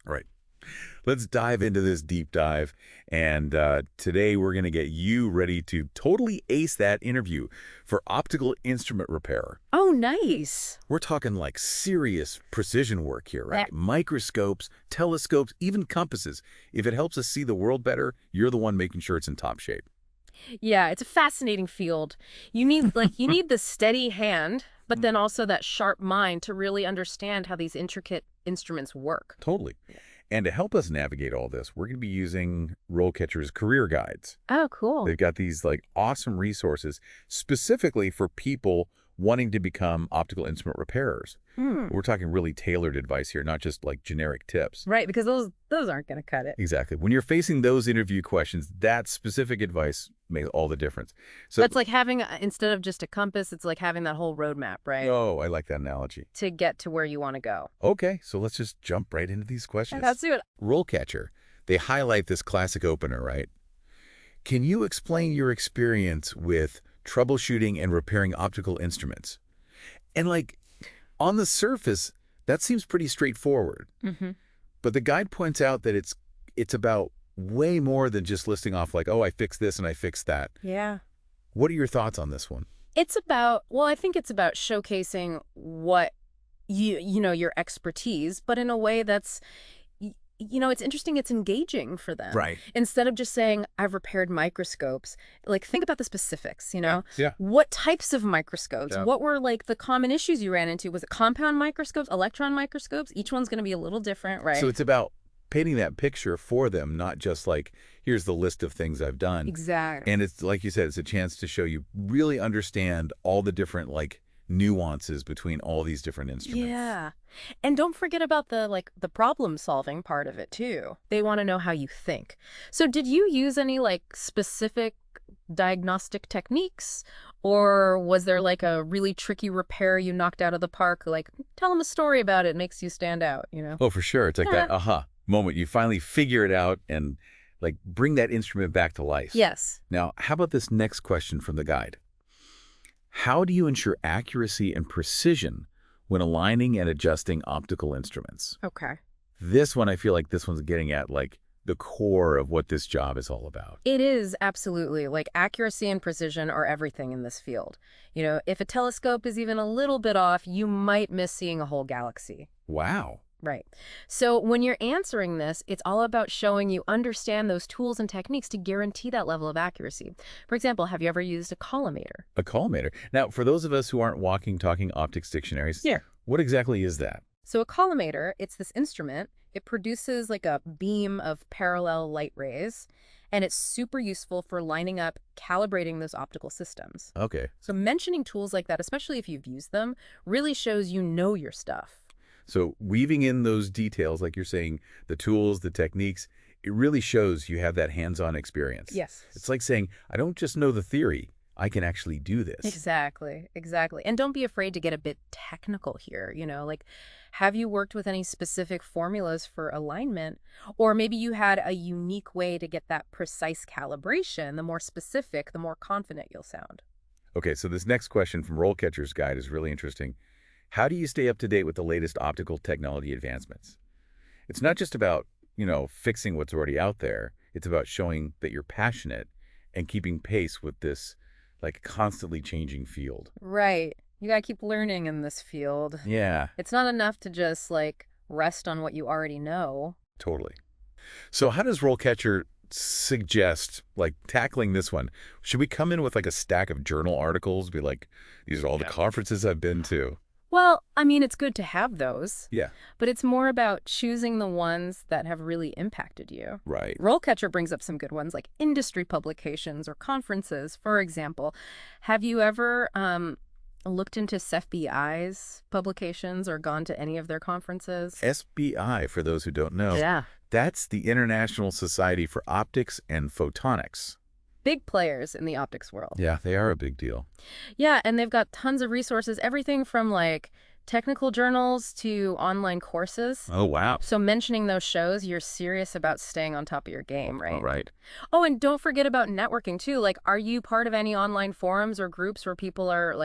All right. Let's dive into this deep dive. And today we're going to get you ready to totally ace that interview for Optical Instrument Repairer. Oh, nice. We're talking like serious precision work here, right? That- Microscopes, telescopes, even compasses. If it helps us see the world better, you're the one making sure it's in top shape. Yeah, it's a fascinating field. You need you need the steady hand, but then also that sharp mind to really understand how these intricate instruments work. Totally. And to help us navigate all this, we're going to be using RoleCatcher's career guides. Oh, cool. They've got these like awesome resources specifically for people wanting to become optical instrument repairers. We're talking really tailored advice here, not just like generic tips. Right, because those aren't going to cut it. Exactly. When you're facing those interview questions, that specific advice makes all the difference. So That's like having, instead of just a compass, it's like having that whole roadmap, right? oh, I like that analogy. To get to where you want to go. Okay, so let's just jump right into these questions. Let's do it. RoleCatcher, they highlight this classic opener, right? Can you explain your experience with troubleshooting and repairing optical instruments? And like, on the surface, that seems pretty straightforward. But the guide points out that it's about way more than just listing off like, oh, I fixed this and I fixed that. Yeah. What are your thoughts on this one? It's about, well, I think it's about showcasing what you know, your expertise, but in a way that's, it's interesting, it's engaging for them. Right. Instead of just saying, I've repaired microscopes, like think about the specifics, Yeah. What types of microscopes? Yeah. What were like the common issues you ran into? Was it compound microscopes, electron microscopes? Each one's going to be a little different, right? So it's about painting that picture for them, not just like, here's the list of things I've done. Exactly. And it's like you said, it's a chance to show you really understand all the different like nuances between all these different instruments. Yeah. And don't forget about the problem solving part of it too. They want to know how you think. So did you use any like specific diagnostic techniques, or was there like a really tricky repair you knocked out of the park? Like, tell them a story about it, makes you stand out, Oh, for sure. It's like that aha moment. You finally figure it out and like bring that instrument back to life. Yes. Now, how about this next question from the guide? How do you ensure accuracy and precision when aligning and adjusting optical instruments? Okay. This one, I feel like this one's getting at like the core of what this job is all about. It is absolutely, like, accuracy and precision are everything in this field. If a telescope is even a little bit off, you might miss seeing a whole galaxy. Wow. Right. So when you're answering this, it's all about showing you understand those tools and techniques to guarantee that level of accuracy. For example, have you ever used a collimator? A collimator. Now, for those of us who aren't walking, talking optics dictionaries, what exactly is that? So a collimator, it's this instrument. It produces like a beam of parallel light rays, and it's super useful for lining up, calibrating those optical systems. Okay. So mentioning tools like that, especially if you've used them, really shows you know your stuff. So weaving in those details, like you're saying, the tools, the techniques, it really shows you have that hands-on experience. Yes. It's like saying, I don't just know the theory, I can actually do this. Exactly. And don't be afraid to get a bit technical here. Like, have you worked with any specific formulas for alignment? Or maybe you had a unique way to get that precise calibration. The more specific, the more confident you'll sound. Okay, so this next question from RoleCatcher's guide is really interesting. How do you stay up to date with the latest optical technology advancements? It's not just about, fixing what's already out there. It's about showing that you're passionate and keeping pace with this, like, constantly changing field. Right. You gotta keep learning in this field. Yeah. It's not enough to just, rest on what you already know. Totally. So how does RoleCatcher suggest, tackling this one? Should we come in with, a stack of journal articles? Be like, these are all the conferences I've been to. Well, I mean, it's good to have those. Yeah. But it's more about choosing the ones that have really impacted you. Right. RoleCatcher brings up some good ones, like industry publications or conferences, for example. Have you ever looked into SFBI's publications or gone to any of their conferences? SBI, for those who don't know. Yeah. That's the International Society for Optics and Photonics. Big players in the optics world. Yeah, they are a big deal. Yeah, and they've got tons of resources, everything from technical journals to online courses. Oh, wow. So mentioning those shows, you're serious about staying on top of your game, right? All right. Oh, and don't forget about networking too. Are you part of any online forums or groups where people are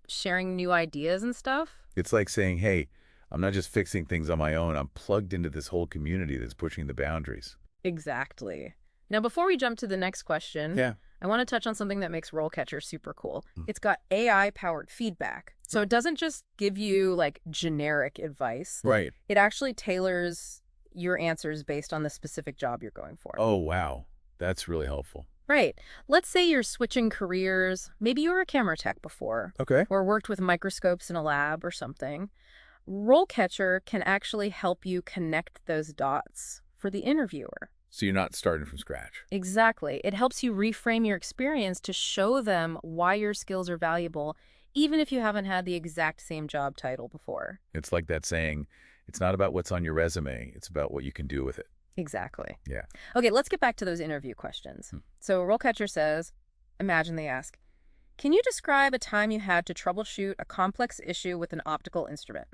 sharing new ideas and stuff? It's like saying, hey, I'm not just fixing things on my own. I'm plugged into this whole community that's pushing the boundaries. Exactly. Now, before we jump to the next question, Yeah. I want to touch on something that makes RoleCatcher super cool. Mm. It's got AI-powered feedback. So it doesn't just give you, like, generic advice. Right. It actually tailors your answers based on the specific job you're going for. Oh, wow. That's really helpful. Right. Let's say you're switching careers. Maybe you were a camera tech before, Okay. or worked with microscopes in a lab or something. RoleCatcher can actually help you connect those dots for the interviewer. So you're not starting from scratch. Exactly. It helps you reframe your experience to show them why your skills are valuable, even if you haven't had the exact same job title before. It's like that saying, it's not about what's on your resume. It's about what you can do with it. Exactly. Yeah. Okay, let's get back to those interview questions. So RoleCatcher says, imagine they ask, can you describe a time you had to troubleshoot a complex issue with an optical instrument?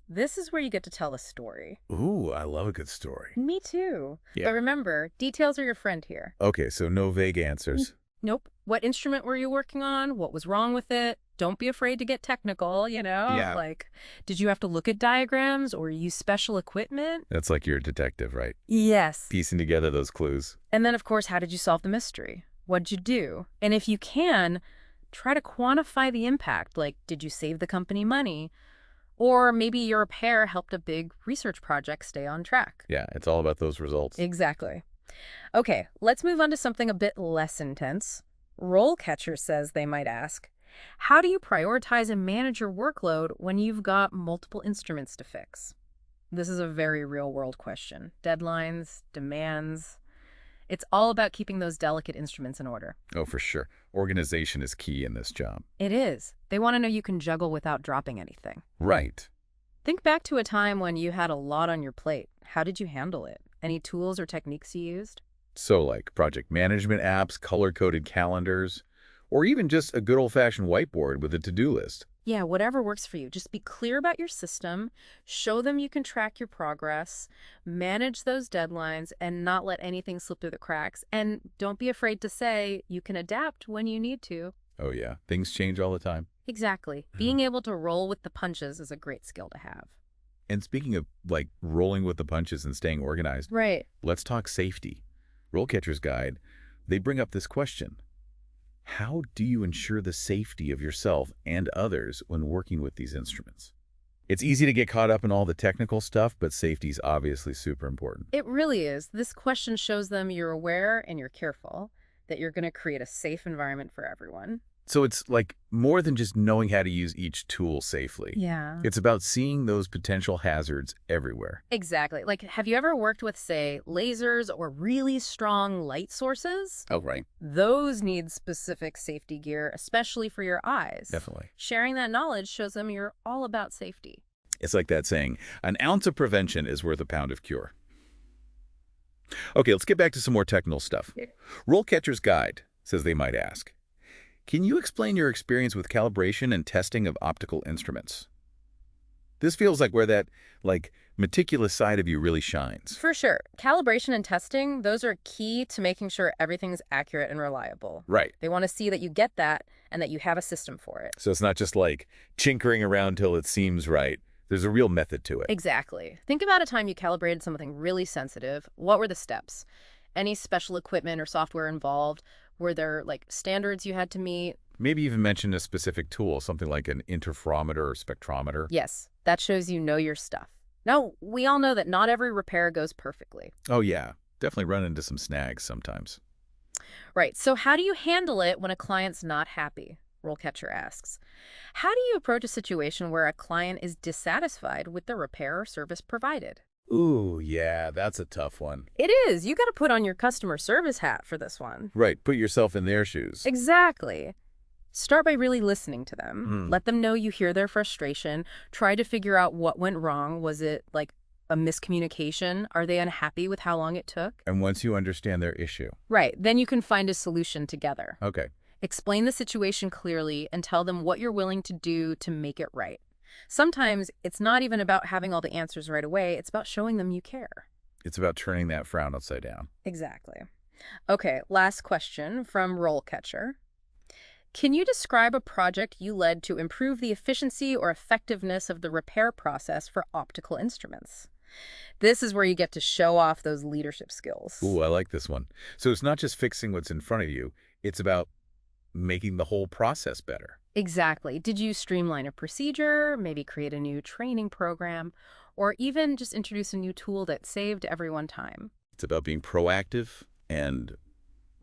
This is where you get to tell a story. Ooh, I love a good story. Me too. Yeah. But remember, details are your friend here. Okay, so no vague answers. Nope. What instrument were you working on? What was wrong with it? Don't be afraid to get technical, you know? Yeah. Like, did you have to look at diagrams or use special equipment? That's like you're a detective, right? Yes. Piecing together those clues. And then, of course, how did you solve the mystery? What'd you do? And if you can, try to quantify the impact. Like, did you save the company money? Or maybe your repair helped a big research project stay on track. Yeah, it's all about those results. Exactly. Okay, let's move on to something a bit less intense. RoleCatcher says they might ask, how do you prioritize and manage your workload when you've got multiple instruments to fix? This is a very real-world question. Deadlines, demands. It's all about keeping those delicate instruments in order. Oh, for sure. Organization is key in this job. It is. They want to know you can juggle without dropping anything. Right. Think back to a time when you had a lot on your plate. How did you handle it? Any tools or techniques you used? So like project management apps, color-coded calendars, or even just a good old-fashioned whiteboard with a to-do list. Yeah, whatever works for you. Just be clear about your system, show them you can track your progress, manage those deadlines, and not let anything slip through the cracks. And don't be afraid to say you can adapt when you need to. Oh yeah, things change all the time. Exactly. Being able to roll with the punches is a great skill to have. And speaking of like rolling with the punches and staying organized, Right. let's talk safety. RoleCatcher's Guide, they bring up this question. How do you ensure the safety of yourself and others when working with these instruments? It's easy to get caught up in all the technical stuff, but safety is obviously super important. It really is. This question shows them you're aware and you're careful, that you're going to create a safe environment for everyone. So it's like more than just knowing how to use each tool safely. Yeah. It's about seeing those potential hazards everywhere. Exactly. Like, have you ever worked with, say, lasers or really strong light sources? Oh, right. Those need specific safety gear, especially for your eyes. Definitely. Sharing that knowledge shows them you're all about safety. It's like that saying, an ounce of prevention is worth a pound of cure. Okay, let's get back to some more technical stuff. RoleCatcher's Guide says they might ask, can you explain your experience with calibration and testing of optical instruments? This feels like where that, meticulous side of you really shines. For sure. Calibration and testing, those are key to making sure everything's accurate and reliable. Right. They want to see that you get that and that you have a system for it. So it's not just like chinkering around till it seems right. There's a real method to it. Exactly. Think about a time you calibrated something really sensitive. What were the steps? Any special equipment or software involved? Were there, standards you had to meet? Maybe even mention a specific tool, something like an interferometer or spectrometer. Yes, that shows you know your stuff. Now, we all know that not every repair goes perfectly. Oh, yeah. Definitely run into some snags sometimes. Right, so how do you handle it when a client's not happy? RoleCatcher asks. How do you approach a situation where a client is dissatisfied with the repair or service provided? Ooh, yeah, that's a tough one. It is. You got to put on your customer service hat for this one. Right, put yourself in their shoes. Exactly. Start by really listening to them. Let them know you hear their frustration. Try to figure out what went wrong. Was it a miscommunication? Are they unhappy with how long it took? And once you understand their issue. Right. Then you can find a solution together. Okay. Explain the situation clearly and tell them what you're willing to do to make it right. Sometimes it's not even about having all the answers right away. It's about showing them you care. It's about turning that frown upside down. Exactly. Okay, last question from RoleCatcher. Can you describe a project you led to improve the efficiency or effectiveness of the repair process for optical instruments? This is where you get to show off those leadership skills. Ooh, I like this one. So it's not just fixing what's in front of you, it's about making the whole process better. Exactly. Did you streamline a procedure, maybe create a new training program, or even just introduce a new tool that saved everyone time? It's about being proactive and,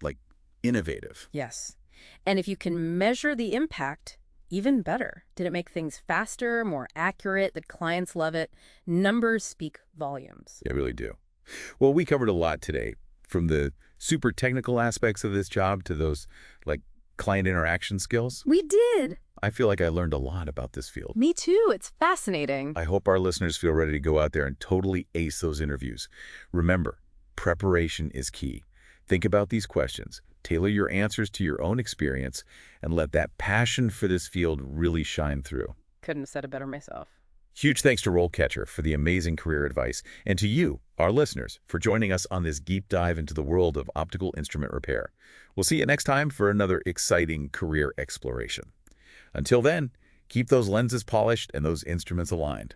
like, innovative. Yes. And if you can measure the impact, even better. Did it make things faster, more accurate? Did clients love it? Numbers speak volumes. They really do. Well, we covered a lot today, from the super technical aspects of this job to those, like, client interaction skills. We did. I feel like I learned a lot about this field. Me too. It's fascinating. I hope our listeners feel ready to go out there and totally ace those interviews. Remember, preparation is key. Think about these questions, tailor your answers to your own experience, and let that passion for this field really shine through. Couldn't have said it better myself. Huge thanks to RoleCatcher for the amazing career advice, and to you, our listeners, for joining us on this deep dive into the world of optical instrument repair. We'll see you next time for another exciting career exploration. Until then, keep those lenses polished and those instruments aligned.